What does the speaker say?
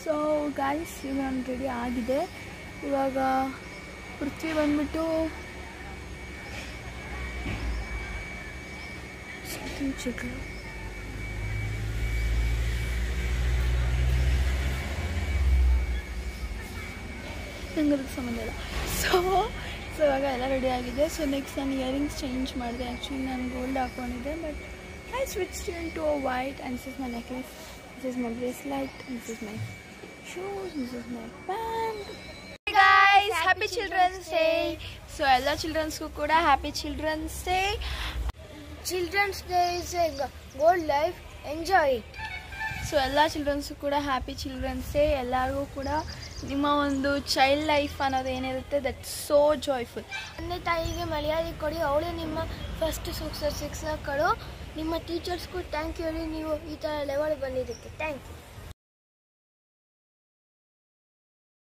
So guys ಈಗ ನಾನು ready ಆಗಿದೆ. ಇವಾಗ ಪೃಥ್ವಿ ಬಂದ್ಬಿಟ್ಟು ನಂಗೆ ಸಂಬಂಧ ಇಲ್ಲ. ಸೊ ಇವಾಗ ಎಲ್ಲ ರೆಡಿ ಆಗಿದೆ. ಸೊ ನೆಕ್ಸ್ಟ್ ನಾನು ಇಯರಿಂಗ್ಸ್ ಚೇಂಜ್ ಮಾಡಿದೆ. ಆ್ಯಕ್ಚುಲಿ ನಾನು ಗೋಲ್ಡ್ ಹಾಕ್ಕೊಂಡಿದ್ದೆ, but I switched into a white, and this is my necklace, this is my bracelet, and this is my shoes, this is my band. Hey guys, happy Children's Day. So all children's ku kuda happy Children's Day. Children's Day is a good life, enjoy it. So all children's ku kuda happy Children's Day. ಎಲ್ಲರಿಗೂ ಕೂಡ ನಿಮ್ಮ ಒಂದು child life ಅನ್ನೋದು ಏನಿರುತ್ತೆ that so joyful. ತಂದೆ ತಾಯಿಗೆ ಮರ್ಯಾದೆ ಕೊಡಿ, ಅವಳೇ ನಿಮ್ಮ ಫಸ್ಟ್ ಶಿಕ್ಷಕರು. ನಿಮ್ಮ ಟೀಚರ್ಸ್ಗೂ ಥ್ಯಾಂಕ್ ಯು ಹೇಳಿ, ನೀವು ಈ ಥರ ಲೆವೆಲ್ ಬಂದಿದ್ದಕ್ಕೆ ಥ್ಯಾಂಕ್ ಯು.